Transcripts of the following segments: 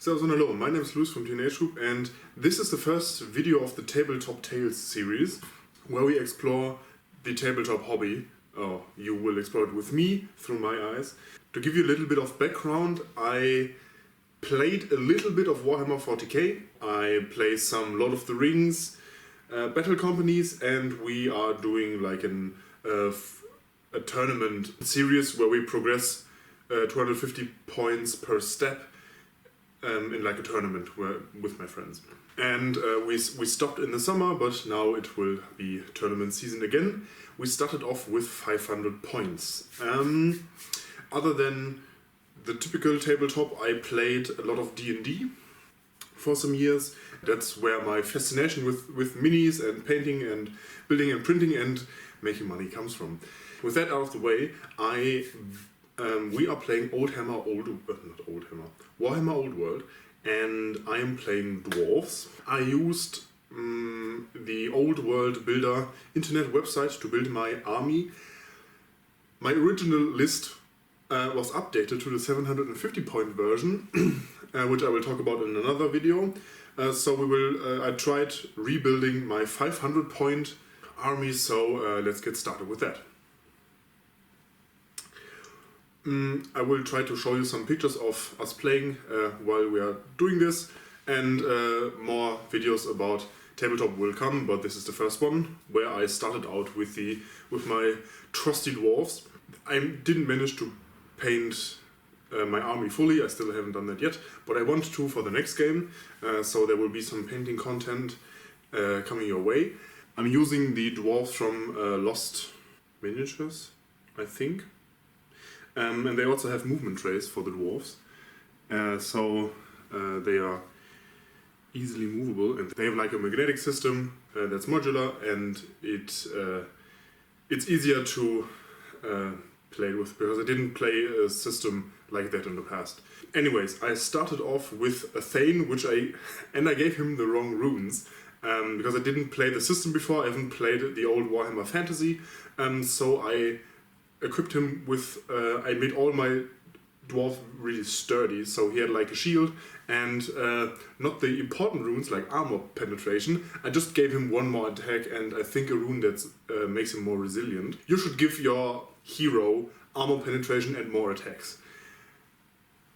So hello, my name is Luis from TNH Group, and this is the first video of the Tabletop Tales series, where we explore the tabletop hobby. Oh, you will explore it with me, through my eyes. To give you a little bit of background, I played a little bit of Warhammer 40k, I play some Lord of the Rings, Battle Companies, and we are doing like a tournament series where we progress 250 points per step in like a tournament with my friends. And we stopped in the summer, but now it will be tournament season again. We started off with 500 points. Other than the typical tabletop, I played a lot of D&D for some years. That's where my fascination with minis and painting and building and printing and making money comes from. With that out of the way, we are playing Warhammer Old World, and I am playing Dwarves. I used the Old World Builder internet website to build my army. My original list was updated to the 750 point version, which I will talk about in another video. I tried rebuilding my 500 point army, so let's get started with that. I will try to show you some pictures of us playing while we are doing this, and more videos about tabletop will come, but this is the first one where I started out with my trusty dwarves. I didn't manage to paint my army fully, I still haven't done that yet, but I want to for the next game, so there will be some painting content coming your way. I'm using the dwarves from Lost Miniatures, I think. And they also have movement trays for the dwarves, so they are easily movable, and they have like a magnetic system that's modular, and it's easier to play with because I didn't play a system like that in the past. Anyways, I started off with a Thane, I gave him the wrong runes because I didn't play the system before. I haven't played the old Warhammer Fantasy, so I equipped him with, I made all my dwarves really sturdy, so he had like a shield and not the important runes like armor penetration. I just gave him one more attack and I think a rune that makes him more resilient. You should give your hero armor penetration and more attacks.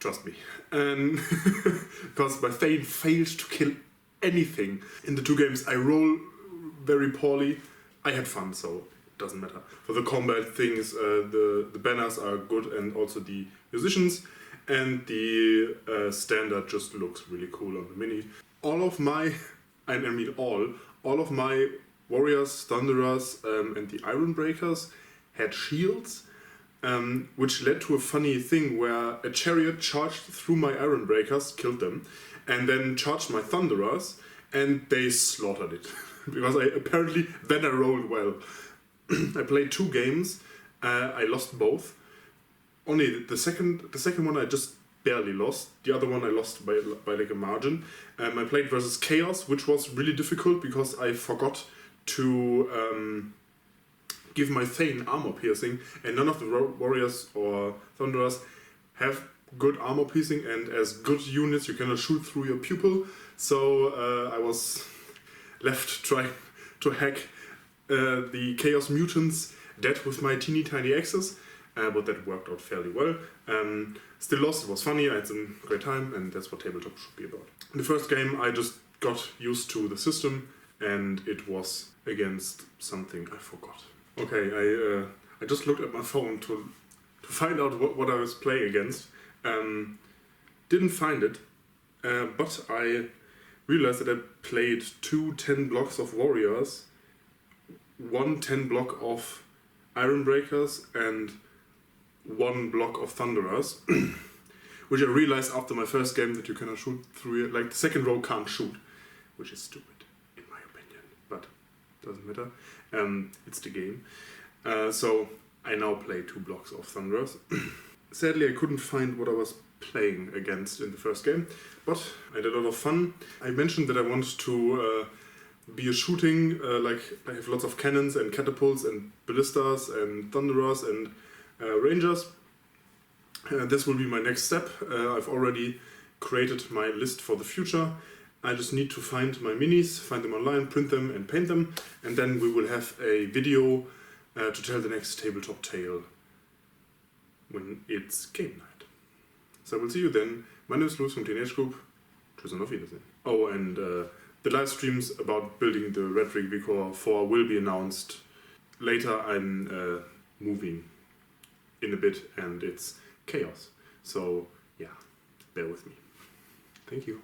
Trust me. Because my Thane failed to kill anything. In the two games I roll very poorly. I had fun, so doesn't matter. For the combat things, the banners are good, and also the musicians, and the standard just looks really cool on the mini. All of my warriors, thunderers, and the iron breakers had shields, which led to a funny thing where a chariot charged through my iron breakers, killed them, and then charged my thunderers, and they slaughtered it. Because then I rolled well. I played 2 games, I lost both. Only the second one I just barely lost, the other one I lost by like a margin. I played versus Chaos, which was really difficult because I forgot to give my Thane armor piercing, and none of the warriors or thunderers have good armor piercing, and as good units you cannot shoot through your pupil, so I was left trying to hack the Chaos Mutants dead with my teeny tiny axes, but that worked out fairly well. Still lost, it was funny, I had some great time, and that's what tabletop should be about. In the first game I just got used to the system, and it was against something I forgot. Okay, I just looked at my phone to find out what I was playing against. Didn't find it, but I realized that I played 2 10 blocks of warriors, 1 10 block of iron breakers, and 1 block of thunderers, which I realized after my first game that you cannot shoot through it. Like the second row can't shoot, which is stupid in my opinion, but doesn't matter. It's the game. So I now play 2 blocks of thunderers. Sadly, I couldn't find what I was playing against in the first game, but I had a lot of fun. I mentioned that I wanted to be a shooting, like I have lots of cannons and catapults and ballistas and thunderers and rangers. This will be my next step. I've already created my list for the future. I just need to find my minis, find them online, print them and paint them, and then we will have a video to tell the next tabletop tale when it's game night. So I will see you then. My name is Louis from TNH Group. Tschüss und auf Wiedersehen. Oh, and the live streams about building the Red Rig Vicor 4 will be announced later. I'm moving in a bit and it's chaos. So yeah, bear with me. Thank you.